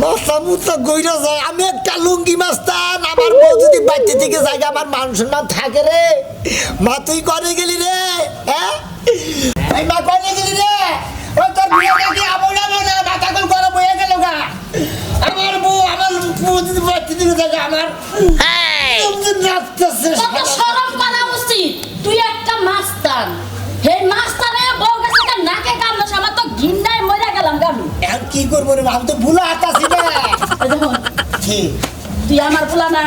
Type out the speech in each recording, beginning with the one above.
মাথা মুথা গইরা যায় আমি একটা লুঙ্গি মাস্তান আমার বউ যদি বাড়িতে থেকে জায়গা আমার মান সম্মান থাকে রে মা তুই করে গেলি রে হ্যাঁ এই মা করে গেলি রে ওই তোর বিয়ে দেখে আমল আমল মাথা কল করে বয়ে গেল গা আমার বউ যদি বাড়িতে থেকে জায়গা আমার নাচতেছে শরম করা উচিত তুই একটা মাস্তান হে মাস্তানে বউ গেছে নাকে কামড় আমার তো ঘিন্নায় মরে গেলাম গামি এখন কি করবো রে আমি তো ভুলা হাতাছি না কি তুই আমার ভুলা না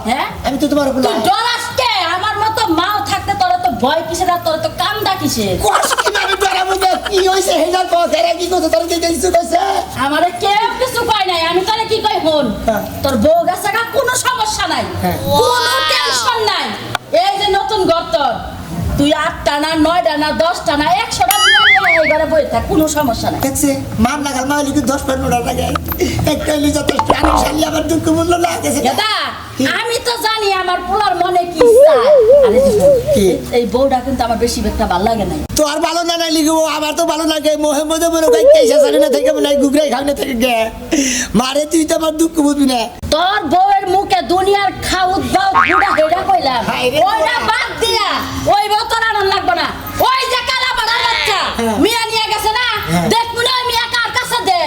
হ্যাঁ আমি তো তোমার ভুলা তুই ডরাস কে আমার মতো মাও থাকতে তোর তো ভয় কিসের আর তোর তো কামডা কিসের কোশ কি আমি ডরাবো না কি হইছে হেজার পথেরে কি করতে তোর কি কিছু কইছে আমারে কেউ কিছু কয় নাই আমি তোরে কি কই হন তোর বউ গেছে কোনো সমস্যা নাই কোনো টেনশন নাই এই যে নতুন ঘর তোর তুই 8টা না 9টা না 10টা না 100টা এই ঘরে বই থাক কোনো সমস্যা নাই দেখছে মান লাগাল মালিক 10-15 লাগে একটা হইলে যথেষ্ট আমি শালি আমার দুঃখ মূল্য লাগেছে দাদা আমি তো জানি আমার পোলার মনে কি চায় আরে কি এই বউটা কিন্তু আমার বেশি একটা ভালো লাগে না তো আর ভালো না নাই লিখবো আমার তো ভালো লাগে মোহাম্মদ বড় কই কেসা জানি না থেকে মনে গুগরাই খাওনে থেকে গে মারে তুই তো আমার দুঃখ বুঝবি না তোর বউয়ের মুখে দুনিয়ার খাউত বাউ বুড়া হেডা কইলাম ওইটা বাদ দিয়া ওই বউ তোর আনন্দ লাগবে না ওই যে কালা পাড়ার বাচ্চা মিয়া নিয়ে গেছে না দেখ মনে হয় মিয়া কার কাছে দে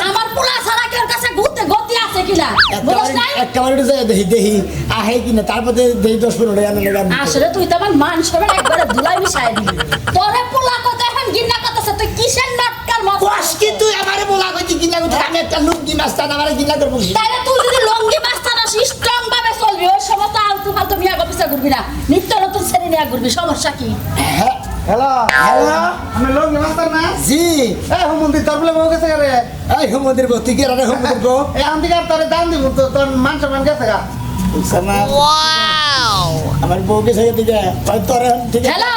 আমার পোলা ছাড়া কেউ কাছে ঘুরতে গতি আছে কিনা বুঝছ না একেবারে দেখি আহে কিনা তারপরে দেই 10-15 টাকা আনলে গান আসলে তুই তো আমার মান সবার একবারে ধুলাই মিশাই দিবি তোরে পোলা কত এখন গিন্না কতছে তুই কিসের নাটকার মত কোশ কি তুই আমারে বলা কইতি কিনা কইতি আমি একটা লুঙ্গি মাস্তান আমারে গিলা করব তাইলে তুই যদি লঙ্গি মাস্তানা সিস্টেম ভাবে চলবি ওই সময় তো আলতু ফালতু মিয়া গপিসা ঘুরবি না নিত্য নতুন শ্রেণী নিয়ে ঘুরবি সমস্যা কি হ্যালো হ্যালো আমি লোক মাস্টার না জি এই হুমন্দি তোর বলে বউ গেছে রে এই হুমদের গো তুই কি রে হুমদের গো এই আন্দিকার তোরে দান দিব তো তোর মান সম্মান গেছে গা ওয়াও আমার বউকে সাথে দিকে ভাই তোর ঠিক আছে হ্যালো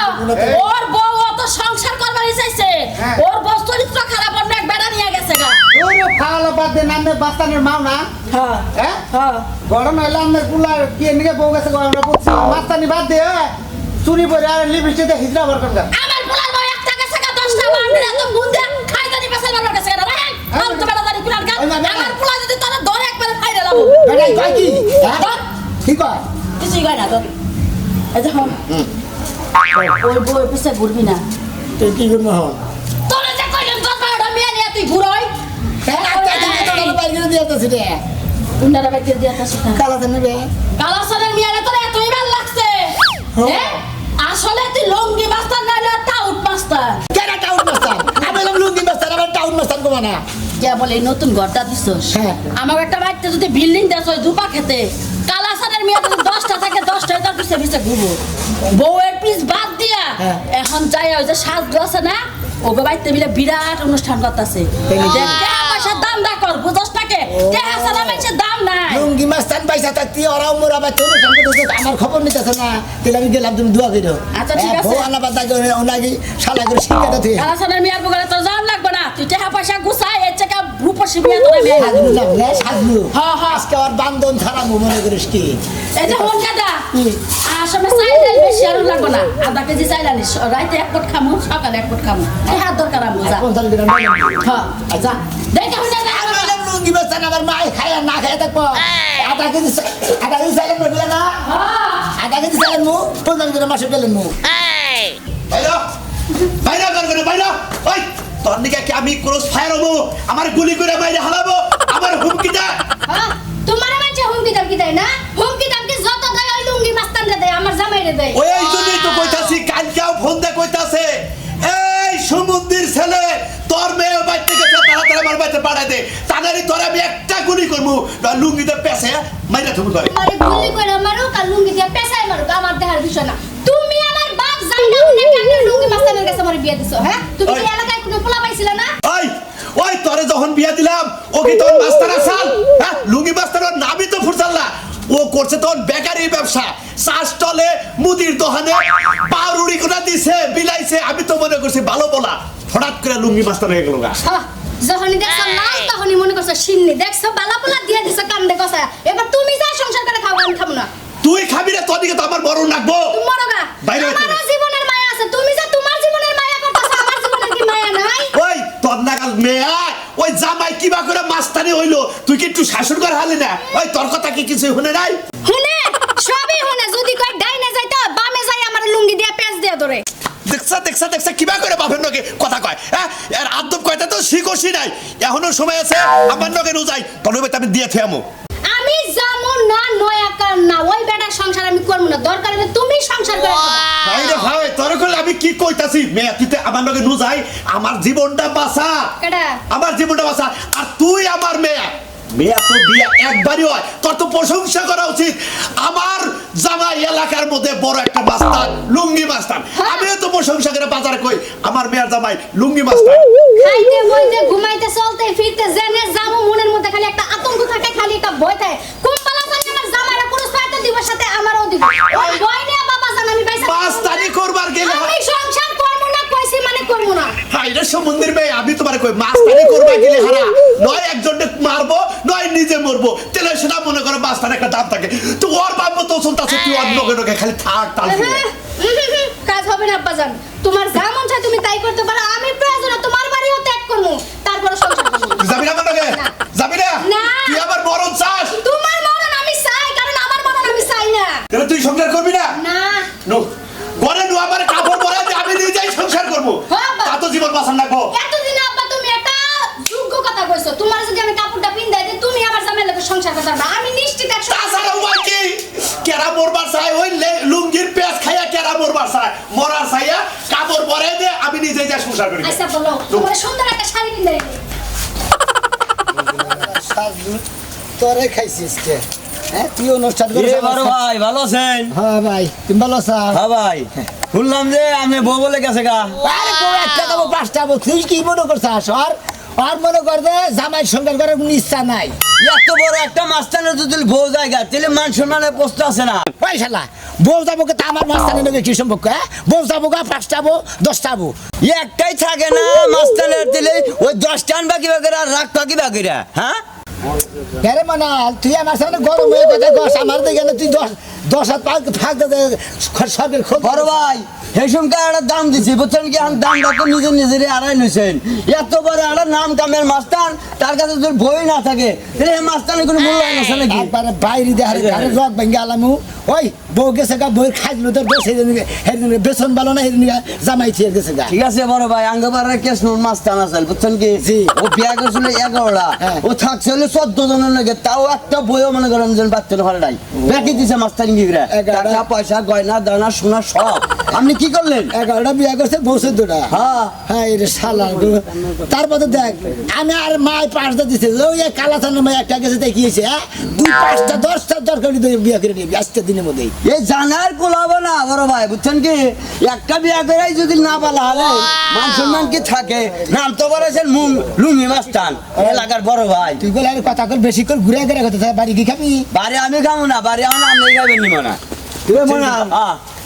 ওর বউ অত সংসার করবার চাইছে ওর বউ চরিত্র খারাপ অন্য এক বেড়া নিয়ে গেছে গা ওরে ফালা বাদ দে নামে বাস্তানের মাও না হ্যাঁ হ্যাঁ গরম হইলে আমাদের পুলার কি নিকে বউ গেছে আমরা বলছি মাস্তানি বাদ দে চুরি করে আর লিপস্টিক হিজরা বার কর আমার পোলার বউ একটা গেছে গা 10টা বান্ডিরা তো বুন্দা খাই জানি পাশে মারবার গেছে গা রাই ফালতু বেড়া জানি কুলার গা আমার পোলা যদি তোরা ধরে একবারে ফাইরে লাবো বেটাই কই কি ঠিক কয় কিছুই কয় না তো এই দেখুন ওই বউয়ের পিছে ঘুরবি না তুই কি করব হন তোরা যে কইলেন 10-12টা মেয়ে নিয়ে তুই ঘুরোই উন্ডারা বাইকে দিয়া তা সেটা কালাসানের মেয়েরা তোর এতই ভাল লাগছে হ্যাঁ আসলে তুই লঙ্গি মাস্টার না না টাউট মাস্টার কেন টাউন মাস্টার আমি লুঙ্গি মাস্টার আমার টাউন মাস্টার কো না কে বলে এই নতুন ঘরটা দিছস আমার একটা বাড়িতে যদি বিল্ডিং দেছ ওই দুপা খেতে কালাসানের মেয়ে যদি 10টা থাকে 10টা তার পিছে পিছে ঘুরবো বউয়ের পিছ বাদ দিয়া এখন যাই ওই যে সাজ আছে না ওকে বাড়িতে মিলে বিরাট অনুষ্ঠান করতেছে দেখ পয়সার দাম দা কর বুঝছ টাকে টাকা ছাড়া মানুষের দাম নাই লুঙ্গি মাস্তান পয়সা থাকতি ওরা মোরা বা তোর সঙ্গে আমার খবর নিতেছে না তাহলে আমি গেলাম তুমি দোয়া কইরো আচ্ছা ঠিক আছে বউ আলাদা দাগে ওনাকে শালা করে শিখাতে তুই কালাসানের মেয়ের বগলে তোর জান লাগবে না তুই টাকা পয়সা গুছাই এর থেকে রূপসী বিয়ে তোরা মেয়ে সাজলু না না সাজলু হ্যাঁ হ্যাঁ আজকে আর বান্ধন ছাড়া মনে করিস কি এই যে হন দাদা আসলে চাইলে বেশি আর লাগবে না আধা কেজি চাইলা নিস রাইতে এক পট খামু সকালে এক পট খামু এই হাত দরকার আমু যা 50 গ্রাম হ্যাঁ যা দেখে হন দাদা লুঙ্গি মাস্তান আমার মা খায় না খায় থাকবো আধা কেজি চাইলেন বললে না আধা কেজি চাইলেন মু 50 গ্রাম মাসে গেলেন মু বাইরা বাইরা করবে বাইরা ওই তোর দিকে কি আমি ক্রস ফায়ার হবো আমার গুলি করে বাইরে হালাবো আমার হুমকিটা তোমার মাঝে হুমকি দামকি দেয় না হুমকি দামকি যত দেয় ওই লুঙ্গি মাস্তান রে দেয় আমার জামাইরে দেয় ওই জন্যই তো কইতাছি কালকেও ফোন দে কইতাছে এই সমুদ্রের ছেলে তোর মেয়ে বাইতে গেছে তাড়াতাড়ি আমার বাইতে পাঠাই দে তাড়াতাড়ি তোর আমি একটা গুলি করবো লুঙ্গিতে পেছে মাইরা তুমি করে আরে গুলি করে মারুক আর লুঙ্গি দিয়ে পেছায় মারুক আমার দেহার বিষয় না তুমি আমার বাপ যাই না অনেক কারণে লুঙ্গি মাস্তানের কাছে আমার বিয়ে দিছো হ্যাঁ তুমি কি এলাকায় কোনো পোলা পাইছিলে না ওই ওই তোরে যখন বিয়ে দিলাম ও কি তোর মাস্টার আসাল হ্যাঁ লুঙ্গি মাস্টার নামই তো ফুরসাল না ও করছে তোর বেকারি ব্যবসা চা স্টলে মুদির দোকানে পাউরুড়ি কোনা দিছে বিলাইছে আমি তো মনে করছি ভালো বলা হঠাৎ করে লুঙ্গি মাস্টার হয়ে গেল গা যখনই দেখছো লাল তখনই মনে করছো সিন্নি দেখছো বালা পোলা দিয়ে দিছো কান্দে কষা এবার তুমি যা সংসার করে খাও আমি খাবো না তুই খাবি না তোর দিকে তো আমার বড় নাকবো তুমি মরো গা বাইরে আমার জীবনের মায়া আছে তুমি যে তোমার জীবনের মায়া করতেছো আমার জীবনের কি মায়া নাই ওই তোর নাগাল মেয়ে ওই জামাই কিবা করে মাস্তানি হইলো তুই কি একটু শাসন করে হালি না ওই তোর কথা কি কিছু শুনে নাই হুনে সবই হুনে যদি কই ডাইনে যাইতো বামে যাই আমার লুঙ্গি দিয়া পেঁচ দিয়া ধরে দেখছা কিবা করে বাপের নকে কথা কয় হ্যাঁ এর আদব কয়টা তো শিখোসি নাই এখনো সময় আছে আমার নকে যাই তবে আমি দিয়ে থেমো আমি যামু না নয়াকার না ওই বেটার সংসার আমি করব না দরকার হলে তুমি সংসার করে ভাই রে ভাই তোর কল আমি কি কইতাছি মেয়ে তুই আমার নকে যাই আমার জীবনটা বাঁচা কেডা আমার জীবনটা বাঁচা আর তুই আমার মেয়ে মেয়ে তো বিয়া একবারই হয় তোর তো প্রশংসা করা উচিত আমার জামাই এলাকার মধ্যে বড় একটা মাস্টার লুঙ্গি মাস্টার আমিও তো প্রশংসা করে বাজারে কই আমার মেয়ের জামাই লুঙ্গি মাস্টার খাইতে বইতে ঘুমাইতে চলতে ফিরতে জেনে যামু মনের মধ্যে খালি একটা আতঙ্ক থাকে খালি একটা ভয় থাকে কোন পালা জানি আমার জামাইরা পুরুষ পাইতে দিব সাথে আমারও দিব ওই ভয় নিয়ে বাবা জান আমি পাইছি মাস্তানি করবার গেলে আমি সংসার করব না কইছি মানে করব না হাইরে সমুদ্রের মেয়ে আমি তোমার কই মাস্তানি করবা গেলে হারা নয় একজনকে মারবো নয় নিজে মরবো তেলে সেটা মনে করো মাস্তার একটা দাম থাকে তো ওর বাবা তো চলতেছে তুই অন্য নকে খালি থাক তাল কাজ হবে না আব্বা জান তোমার যা মন চায় তুমি তাই করতে পারো আমি প্রয়োজনে তোমার বাড়িও ত্যাগ করব তারপর সংসার করব যাবি না নকে যাবি না না। তুই আবার মরণ চাস তোমার মরণ আমি চাই কারণ আমার মরণ আমি চাই না তাহলে তুই সংসার করবি না না নো ঘরে নো আমার কাপড় পরে যে আমি নিজেই সংসার করবো হ্যাঁ, বাবা। তা তো জীবন বাঁচান রাখবো এতদিন আব্বা তুমি একটা যোগ্য কথা কইছো তোমার যদি আমি কাপড়টা পিন্দাই দিই তুমি আমার জামাইয়ের লগে সংসার করতে পারবা আমি নিশ্চিত 100 তাছাড়া উপায় কি কেরা মরবার চাই ওই লুঙ্গির পেঁয়াজ খাইয়া কেরা মরবার চাই মরার চাইয়া কাপড় পরে দে আমি নিজেই যা সংসার করি আচ্ছা বলো তোমার সুন্দর একটা শাড়ি পিন্দাই দিই তোরে খাইছিস কে হ্যাঁ তুই অনুষ্ঠান করে বড় ভাই ভালো আছেন হ্যাঁ ভাই তুমি ভালো আছো হ্যাঁ ভাই শুনলাম যে আমি বউ বলে গেছে গা আরে বউ একটা দেবো পাঁচটা দেবো তুই কি মনে করছিস আর মনে কর যে জামাই সংসার করার কোনো ইচ্ছা নাই এত বড় একটা মাস্টারের যদি বউ জায়গা তাহলে মান সম্মানের প্রশ্ন আছে না পয়সালা বউ যাবো কে তা আমার মাস্তানের লগে কি সম্পর্ক হ্যাঁ বউ যাবো গা পাঁচটা বউ 10টা বউ একটাই থাকে না মাস্টারের দিলে ওই 10টা আনবা কিবা করে আর রাখবা কিবা করে হ্যাঁ আরে মানাল তুই আমার সামনে গরম হয়ে কথা কস আমার দেখে তুই 10 হাত ফাঁক দে সরকার খোঁজ বড় ভাই সেই সঙ্গে একটা দাম দিছি বুঝছেন কি আমি দামটা তো নিজেরই আড়াই লইছেন এত বড় একটা নাম কামের মাস্টার তার কাছে যদি বই না থাকে তাহলে এই মাস্টারের কোনো মূল্যায়ন আছে নাকি একবারে বাইরে দেখারে ঘরে রক ভেঙে আলামু ওই বউ গেছে গা বই খাইছিল তোর বসে হেদিন বেসন ভালো না হেদিন জামাই ছিয়ে গেছে গা ঠিক আছে বড় ভাই আঙ্গবারের কেস নুন মাস্টার আছে বুঝছেন কি জি। ও বিয়া করছিল 11টা হ্যাঁ। ও থাকছে হলো 14 জনের লাগে তাও একটা বইও মনে করেন যে বাচ্চা ঘরে নাই বেটি দিছে মাস্টারিং গিরা 11টা। টাকা পয়সা গয়না দানা সোনা সব আপনি কি করলেন 11টা বিয়া করছে বউ 14টা হ্যাঁ হ্যাঁ রে শালা তারপরে দেখ আমি আর মাই 5টা দিছে ওই কালাথানের মাই একটা গেছে দেখিয়েছে হ্যাঁ 2 5টা 10টা দরকার বিয়া করে নিবি আজকে দিনের মধ্যেই এই জানার কোলাবো না বড় ভাই বুঝছেন কি একটা বিয়া করেই যদি না বলা হলে মান সম্মান কি থাকে নাম তো বলেছেন লুঙ্গি মাস্টার এলাকার বড় ভাই তুই বলে আরে কথা কর বেশি করে ঘুরে ঘুরে কথা বাড়ি কি খাবি বাড়ি আমি খাবো না বাড়ি আমার আপনি খাবেন নি মনে তুই মনে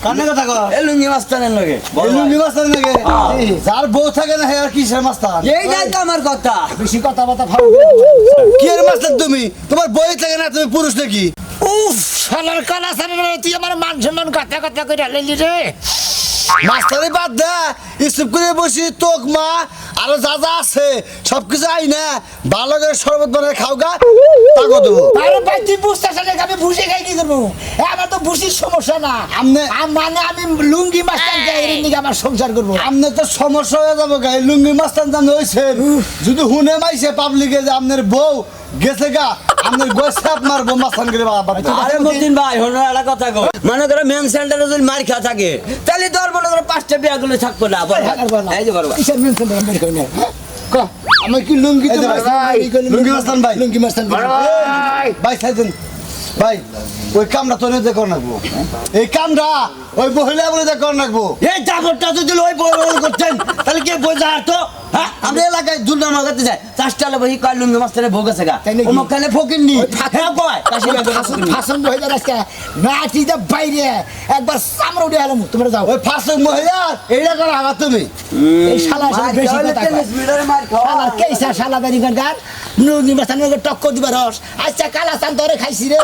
কানে কথা কর এই লুঙ্গি মাস্টারের লগে এই লুঙ্গি মাস্টার নাকি যার বউ থাকে না হ্যাঁ কিসের মাস্টার এইটাই তো আমার কথা বেশি কথা বাতা ভালো কি এর মাস্টার তুমি তোমার বই থাকে না তুমি পুরুষ নাকি উফ শালার কালাথানের তুই আমার মান সম্মান কথা কথা করে লেলি রে মাস্টারে বাদ দে স্কুপ করে বসি তোক মা আরো যা যা আছে সবকিছু আই না ভালো করে শরবত বানায় খাও গা তাকো দেবো আরে ভাই তুই বুঝতে আসলে আমি বুঝে খাই কি করবো আমার তো বুঝির সমস্যা না মানে আমি লুঙ্গি মাস্টার গায়ে নিয়ে আমার সংসার করবো আমনে তো সমস্যা হয়ে যাবো গাই লুঙ্গি মাস্টার জানো হয়েছে যদি হুনে মাইছে পাবলিকে যে আপনার বউ গেছে গা আপনার গোয় সাপ মারবো মাস্টার করে বাবা আরে মতিন ভাই হলো একটা কথা কো মনে করে মেন সেন্টারে যদি মার খা থাকে তাহলে তো আর মনে করে 5টা বিয়া গুলো থাকবো না এই যে বড় ভাই কিসের মেনশন বের করে নে ক আমি কি লুঙ্গি তো ভাই লুঙ্গি মাস্টার ভাই লুঙ্গি মাস্টার ভাই সাইদেন ভাই ওই কামটা তোরে দেখো রাখবো এই কামটা ওই মহিলা বলে দেখো রাখবো এই জাগরটা যদি ওই বড় বড় করছেন তাহলে কি বই যা তো হ্যাঁ আমরা এলাকায় দুর্নাম লাগাতে যায় 4টা লোক এই কয় লুঙ্গি মাস্টারে ভোগ আছে গা তাই নাকি? ওমক কানে ফকিরনি হ্যাঁ কয় কাশি ফাসন হয়ে যায় আজকে নাটিতে বাইরে একবার সামনে উঠে এলাম তোমরা যাও ওই ফার্স্ট মহিলা এইটা করো আবার তুমি এই শালা বেশি কথা কয় শালা কেসা শালা দানি গান লুঙ্গি মাস্টার টক্কর দিবার রস আচ্ছা কালাসান ধরে খাইছি রে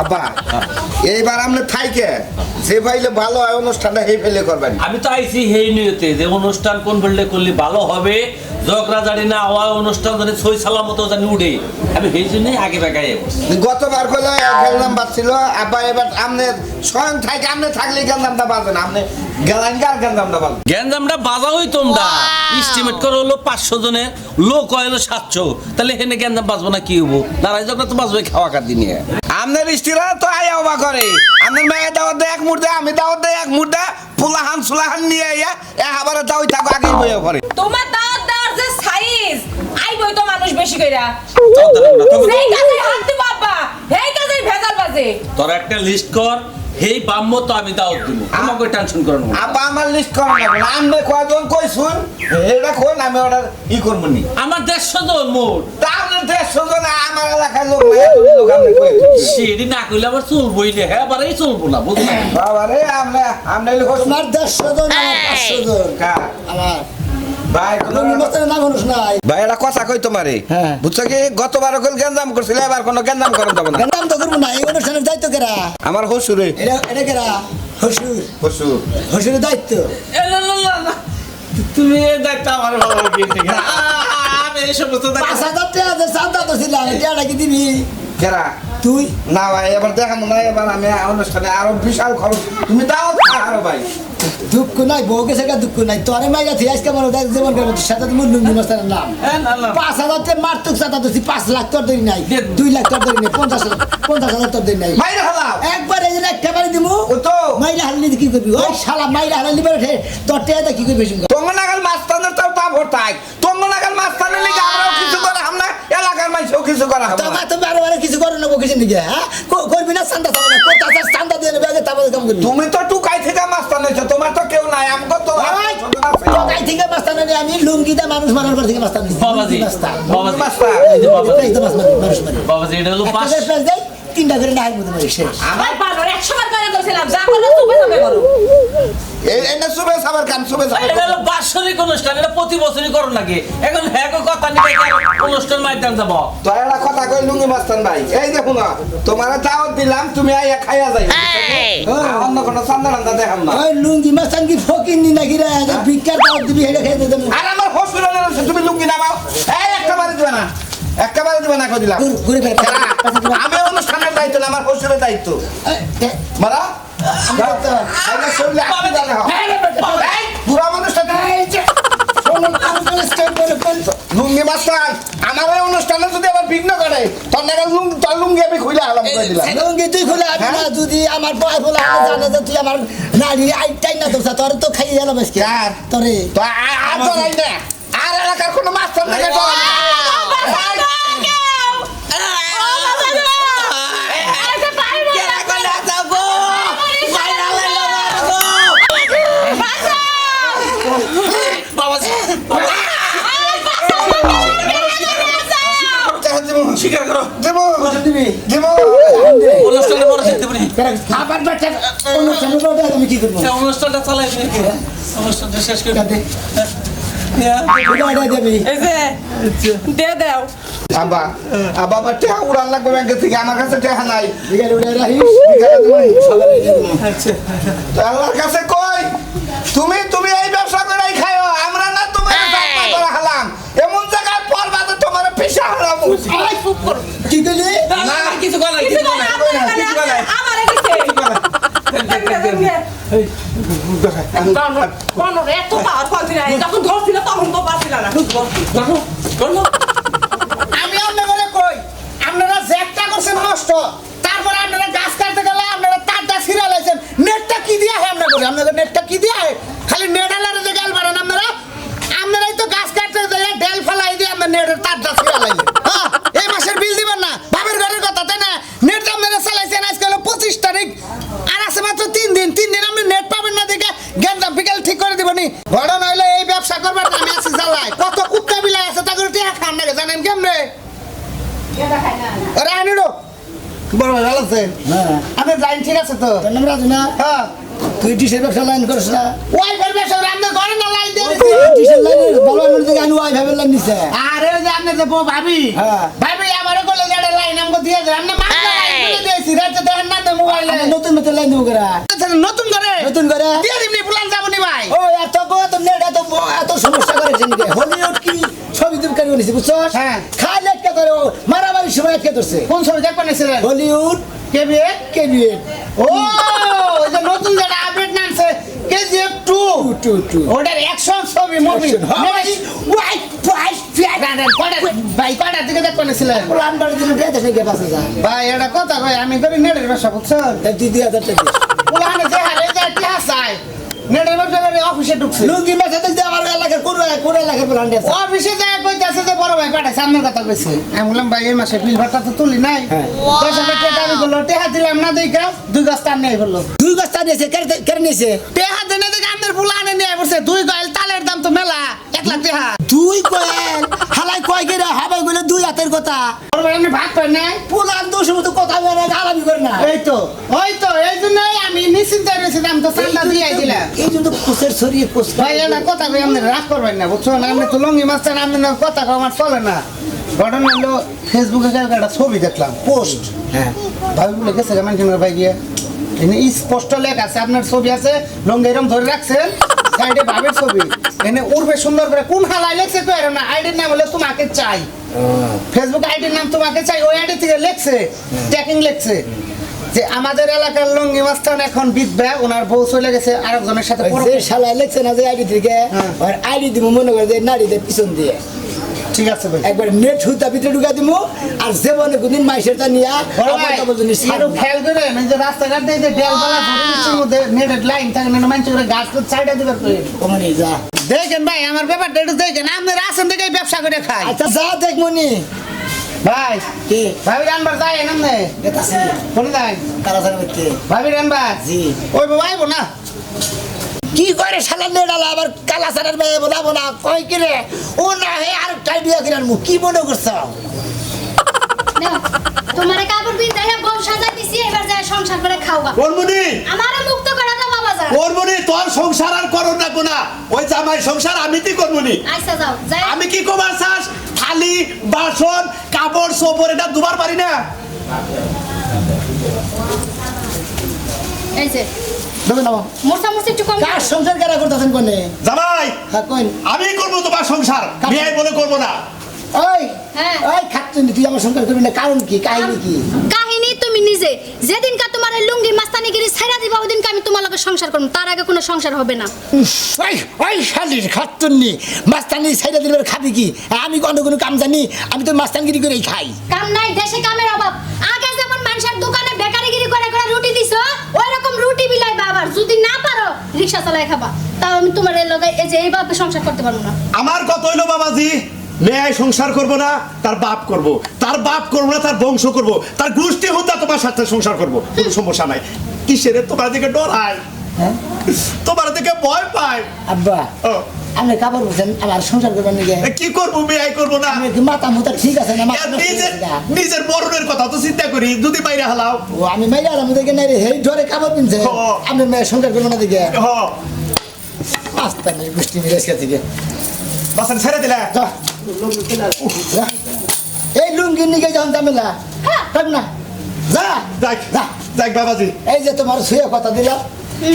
আব্বা এইবার আপনি থাইকে যে পাইলে ভালো হয় অনুষ্ঠানটা এই ফেলে করবেন আমি তো আইছি হেই নিয়তে যে অনুষ্ঠান কোন ফিল্ডে করলে ভালো হবে ঝগড়া জানি না হওয়া অনুষ্ঠান জানি সই সালামত জানি উঠে আমি সেই জন্যই আগে বেগাই গতবার কইলো গেলাম বাজছিল আবার এবার আমনে স্বয়ং থাকে আমনে থাকলে গেলামটা বাজবে না আমনে গেলাম গার গেলামটা বাজবে গ্যাঞ্জামটা বাজা হইতো না এস্টিমেট করে হলো 500 জনের লোক হলো 700 তাহলে হেনে গ্যাঞ্জাম বাজবো না কি হবো লড়াই ঝগড়া তো বাজবে খাওয়া কার দিনে আমনের স্ত্রীরা তো আয়া অবা করে আমনের মেয়ে দাওয়াত দেয় এক মুর্দে আমি দাওয়াত দেয় এক মুর্দে ফুলাহান সুলাহান নিয়ে আইয়া এ আবার দাওই থাকো আগে বইয়া করে তোমার দাওয়াত দেওয়ার যে সাইজ আইবই তো মানুষ বেশি কইরা সেই কাজে হাত দিব আব্বা এই কাজে ভেজাল বাজে তোর একটা লিস্ট কর হেই বাম্মো তো আমি দাওয়াত দিব আমাকে টেনশন করো না আপা আমার লিস্ট করা লাগবে না আমনে কয়জন কইছুন এটা কোন আমি অর্ডার ই করব নি আমার 150 জন মোট তা আমনে 150 জন আমার এলাকার লোক না এত লোক আমনে কই সেদিন না কইলে আবার চলবই না হ্যাঁ আবারই চলবো না বুঝলি বাবা রে আমনে লোক তোমার 150 জন আমার 500 জন কা আমার ভাই লুঙ্গি মাস্টারের নাম হনুস নাই ভাই এটা কথা কই তোমারে হ্যাঁ। বুঝছো কি গতবার কল গেঞ্জাম করছিল এবার কোনো গেঞ্জাম করন যাব না নাম তো করবো না এই অনুষ্ঠানের দায়িত্ব কেরা আমার হসুরে এটা কেরা হসুর হসুর হসুরের দায়িত্ব তুমি এই দায়িত্ব আমার ভালো লাগে আমি এই সমস্ত 5,000 টাকা যে চাঁদা তো ছিল টাকা কি দিবি কেরা তুই না ভাই এবার দেখাবো না এবার আমি অনুষ্ঠানে আরো বিশাল খরচ তুমি দাও আরো ভাই দুঃখ নাই বউকে সেটা দুঃখ নাই তোরে মাইরা থি আজকে আমার দেখ যেমন করবো সাথে তুমি লুঙ্গি মাস্টারের নাম 5,000 টাকা মারতুক চাঁদা তো 5 লাখ তোর দেরি নাই 2 লাখ তোর দেরি নাই 50,000 তোর দেরি নাই মাইরা হালাও একবার এই যে একটা বাড়ি দিমু ও তো মাইরা হারলি কি করবি ওই শালা মাইরা হারলি বের ওঠে তোর টাকা কি করবি শুন তোমনাগাল মাস্তানের তাও তা ভরতাই তোমনাগাল মাস্তানের লিগে আমরাও কিছু করে আমরা এলাকার মানুষও কিছু করা হবে তোমার তো বারে কিছু করো না কিছু নিকে হ্যাঁ করবি না চান্দা চাও না কোথা আছে চান্দা দিয়ে নেবে আগে তারপরে কাম করবি তুমি তো টুকাই থেকে মাস্তান হইছো তোমার তো কেউ নাই আমগো তো কোথায় থেকে মাস্তান আনি আমি লুঙ্গিতে মানুষ মারার পর থেকে মাস্তান দিই বাবাজি মাস্তান বাবাজি মাস্তান এই যে বাবাজি এই তো মানুষ মারি বাবাজি এটা হলো একটা 5 প্রাইস দেই 3টা করে নাহের মধ্যে মারি শেষ আমার বানর 100 বার করে কইছিলাম যা করো তুমি তবে করো এনে সুবে সাবার কাম সুবে সাবার এটা হলো বাৎসরিক অনুষ্ঠান এটা প্রতি বছরই করো নাকি এখন হ্যাঁ কথা নিয়ে অনুষ্ঠান মাইদান যাব তো একটা কথা কই লুঙ্গি মাস্তান ভাই এই দেখো না তোমারে দাওয়াত দিলাম তুমি আইয়া খাইয়া যাই অন্য কোনো চান্দা রান্দা দেখাম না ওই লুঙ্গি মাস্তান কি ফকির নি নাকি রে ভিক্ষার দাও দিবি হেডে খেয়ে দেবো আর আমার হসপিটালে তুমি লুঙ্গি নামাও এই একেবারে দিবে না একেবারে দিবে না কই দিলাম ঘুরে ফেরে আমি অনুষ্ঠানের দায়িত্ব না আমার হসপিটালের দায়িত্ব মারা আইনা শুনলে আপনি জানা পুরা অনুষ্ঠান লুঙ্গি মাস্টার আমার এই অনুষ্ঠানে যদি আবার বিঘ্ন করে তোর লুঙ্গি আমি খুলে আলাম করে দিলাম লুঙ্গি তুই খুলে আবি না যদি আমার বয় বলে জানে যে তুই আমার নারী আইটাই না তোর তোর তো খাইয়ে গেলাম আজকে কার? তোরে তো আর ডরাই না আর এলাকার কোনো মাস্টার থেকে ডরাই না স্বীকার করো দেবো দিবি দেবো অনুষ্ঠানে বড় দেখতে পারি খাবার বাচ্চা অনুষ্ঠানে বড় আমি কি করবো অনুষ্ঠানটা চালাই অনুষ্ঠানটা শেষ করে দে দেবি এই যে দে দাও আবা আবা আমার টাকা উড়ান লাগবে ব্যাংকে থেকে আমার কাছে টাকা নাই বিকেল উঠে রাখিস তো আল্লাহর কাছে কই তুমি তুমি এই ব্যবসা করেই খাও আমরা না তোমার জায়গা করে হালাম এমন জায়গায় পরবাদে তোমার পিছা হালাম কি করলি না কিছু করা নাই কিছু করা নাই আমারে কিছে বানর এত পাওয়ার পাচ্ছি না যখন ধরছিল তখন তো পাচ্ছিল না আমি আপনাদের কই আপনারা জ্যাকটা করছেন নষ্ট তারপরে আপনারা গাছ কাটতে গেলে আপনারা তারটা ছিঁড়া লাইছেন নেটটা কি দিয়া হয় আপনারা করে আপনাদের নেটটা কি দিয়া হয় খালি নেডালারে যে গাল মারেন আপনারাই তো গাছ কাটতে গেলে ডেল ফেলাই দিয়ে আপনার নেটের তারটা ছিঁড়া লাইলেন হ্যাঁ এই মাসের বিল দিবেন না বাপের ঘরের কথা তাই না নেট আপনারা চালাইছেন আজকে হলো 25 তারিখ আর আছে মাত্র 3 দিন আপনি নেট পাবেন না দেখে গেন্দা বিকেল ঠিক করে দিবনি ঘটনা নইলে এই ব্যবসা করবার না আমি আছি জ্বালায় কত কুত্তা বিলাই আছে তাকে টিয়া খান না জানেন কেমনে আরে আনিড়ো বড় ভালো আছেন হ্যাঁ আপনার লাইন ঠিক আছে তো তোর নাম রাজু না হ্যাঁ তুই ডিশের ব্যবসা লাইন করিস না ওয়াইফাই ব্যবসা আপনার ঘরে না লাইন দিয়ে দিছি ডিশের লাইন বড় আমার থেকে আমি ওয়াইফাই লাইন দিছে আরে ওই যে আপনি যে ভাবি হ্যাঁ ভাবি আমারে কলে যে লাইন আমগো দিয়ে দেন আপনি মাত্র লাইন করে দিয়েছি রাতে দেখেন না মোবাইলে নতুন লাইন দেবো করা আচ্ছা নতুন করে দিয়ে দিবনি প্ল্যান যাবনি ভাই ও এত নেট এত সমস্যা করেছেন হলিউড কি বানিয়েছি বুঝছো হ্যাঁ। খালি আটকে ধরে মারামারির সময় আটকে ধরছে কোন ছবি দেখ বানিয়েছিলেন হলিউড কেবিএ কেবিএন ও ওই যে নতুন যেটা আপডেট নামছে কেজিএফ 2 টু টু ওটার অ্যাকশন ছবি মুভি ওয়াই ফাইট ভাই কয়টার দিকে দেখ বানিয়েছিলেন প্ল্যান বাড়ি দিলে ডেতে থেকে বাসে যায় ভাই এটা কথা কই আমি করি নেটের ব্যবসা বুঝছো তুই 2000 টাকা ওখানে যে হারে যে কি হাসায় নেটের ব্যবসা করে অফিসে ঢুকছে লুঙ্গি মেসে দেখতে আমার এলাকার কোন এলাকার প্ল্যান আছে অফিসে যায় কইতাছে যে বড় ভাই পাঠাইছে আমার কথা কইছে আমি বললাম ভাই এই মাসে বিল ভাড়া তো তুলি নাই হ্যাঁ। 10,000 টাকা আমি বললো টেহা দিলাম না দেখা 2 গাছ টান নেই বললো দুই বস্তা নিয়েছে কেন নিয়েছে টেহা দেনে দেখে আমাদের ফুলা আনে নিয়ে বসে 2 গাইল তালের দাম তো মেলা 1 লাখ টাকা দুই কয়েল হালাই কয় গেলে হবে বলে দুই হাতের কথা বড় ভাই আমি ভাগ পাই না পুলান দোষ মতো কথা বলে গালামি করে না ওই তো এই জন্যই আমি নিশ্চিন্ত রয়েছি দাম তো চান্দা দিয়ে দিলাম এই জন্য কোষের ছড়িয়ে কোষ ভাই এটা কথা কই আপনি রাগ করবেন না বুঝছো না আপনি তো লঙ্গি মাছ চান আপনি না কথা কও আমার চলে না ঘটনা হলো ফেসবুকে কালকে একটা ছবি দেখলাম পোস্ট হ্যাঁ ভাবি বলে গেছে কেমন কিনার ভাই গিয়ে এনে স্পষ্ট লেখা আছে আপনার ছবি আছে লঙ্গি এরম ধরে রাখছেন সাইডে ভাবের ছবি এনে উড়বে সুন্দর করে কোন হালাই লেখছে তো এরম না আইডির নাম হলো তোমাকে চাই ফেসবুক আইডির নাম তোমাকে চাই ওই আইডি থেকে লেখছে ট্যাকিং লেখছে যে আমাদের এলাকার লঙ্গি মাস্তান এখন বিধবা ওনার বউ চলে গেছে আরেকজনের সাথে যে শালা লেখছে না যে আইডি থেকে আর আইডি দিব মনে করে যে নারীদের পিছন দিয়ে ঠিক আছে ভাই একবার নেট হুতা ভিতরে ঢুকা দিব আর যে মনে কোনদিন মাইসের তা নিয়া বড় ভাই, একটু খেয়াল করেন, এই যে রাস্তাঘাট দিয়ে যে ডেলপালা ধরে নিচ্ছির মধ্যে নেটের লাইন থাকে না, মানুষ করে গাছ করে সাইডে দিবার করে। ওখানে যা দেখেন ভাই আমার ব্যাপারটা একটু দেখেন, আপনারা আসেন দেখে ব্যবসা করে খাই। আচ্ছা যা দেখ মনি ভাই কি ভাবি রানবার যাই এনে এতাছি কোনে যাই তাড়াতাড়ি করতে ভাবি রানবার জি ওই বাবা আইবো না কি করে শালা নেড়ালা আবার কালাসারের মেয়ে বলাবো না কই কিরে ও না হে আর টাই দিয়া কিরার মুখ কি মনে করছ নাও, তোমারে কাপড় পিন দেয়া বউ সাজাই দিছি, এবার যায় সংসার করে খাওয়া। করবনি আমারে মুক্ত করে দাও বাবা যা। করবনি, তোর সংসার আর করো না কোনা, ওই জামাই সংসার আমি কি করবনি। আচ্ছা যাও, যাই। আমি কি কমার চাস, থালি বাসন কাপড় সোপর এটা দুবার পারি না। এই যে দেবে না মোরসা মোরসি একটু কম কার সংসার কেরা করতেছেন কোনে জামাই হ্যাঁ কইন আমি করবো তোমার সংসার, বিয়ে বলে করবো না। হ্যাঁ। ওই খাচ্ছেন তুই আমার সংসার করবি না, কারণ কি কাহিনী কি কাহিনী তুমি নিজে যেদিনকা তোমার এই লুঙ্গি মাস্তানিগিরি ছাইরা দিবা ওদিনকে আমি তোমার লগে সংসার করব, তার আগে কোনো সংসার হবে না। ওই ওই শালির খাচ্ছন্নি মাস্তানি সাইডা দিলে খাবি কি আমি অন্য কোনো কাম জানি, আমি তো মাস্তানগিরি করেই খাই। কাম নাই, দেশে কামের অভাব। আগে যেমন মানুষের দোকানে বেকারিগিরি করে করে রুটি দিছো, ওই রকম রুটি বিলাই বাবার, যদি না পারো রিকশা চালায় খাবা। তাও আমি তোমার এই লগে এই যে এইভাবে সংসার করতে পারবো না। আমার কত হইলো বাবাজি, মেয়ে সংসার করবো না, তার বাপ করবো, তার বাপ করবো না, তার বংশ করবো, তার গোষ্ঠী হত্যা তোমার সাথে সংসার করবো, কোনো সমস্যা নাই। কিসের তোমার দিকে ডরায়, হ্যাঁ তোমার দিকে ভয় পায়। আব্বা ও, আপনি কাপড় বলছেন আমার সংসার করবেন নাকি কি করবো, মেয়ে করবো না। আমি কি মাথা মুতা ঠিক আছে না মাথা এর নষ্ট হয়ে নিজের গেছে গা? নিজের বরণের কথা তো চিন্তা করি, যদি বাইরে হালাও। ও আমি মাইরা আলাম দেখে নাই রে হেই ধরে কাপড় পিনছে ও। আপনার মেয়ের সংসার করবো না দেখে হ, আস্তা নেই গোষ্ঠী মিলেছে থেকে বাসান ছেড়ে দিলে। যা। যা। এই লুঙ্গি নিকে যখন ঝামেলা থাক না যা যাক যা যাক বাবাজি, এই যে তোমার শুয়ে কথা দিলাম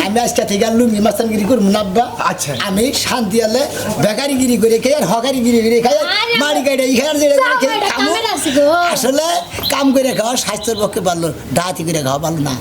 আমি আজকে থেকে আর লুঙ্গি মাস্তানগিরি করবো না আব্বা। আচ্ছা। আমি শান্তি আলে বেকারিগিরি করে খাই আর হকারিগিরি করে খাই আরে মারি কাইটা ইখার যে যাও, এটা কামের আছে গো। আসলে কাম করে খাওয়া স্বাস্থ্যের পক্ষে ভালো, ডাহাতি করে খাওয়া ভালো না।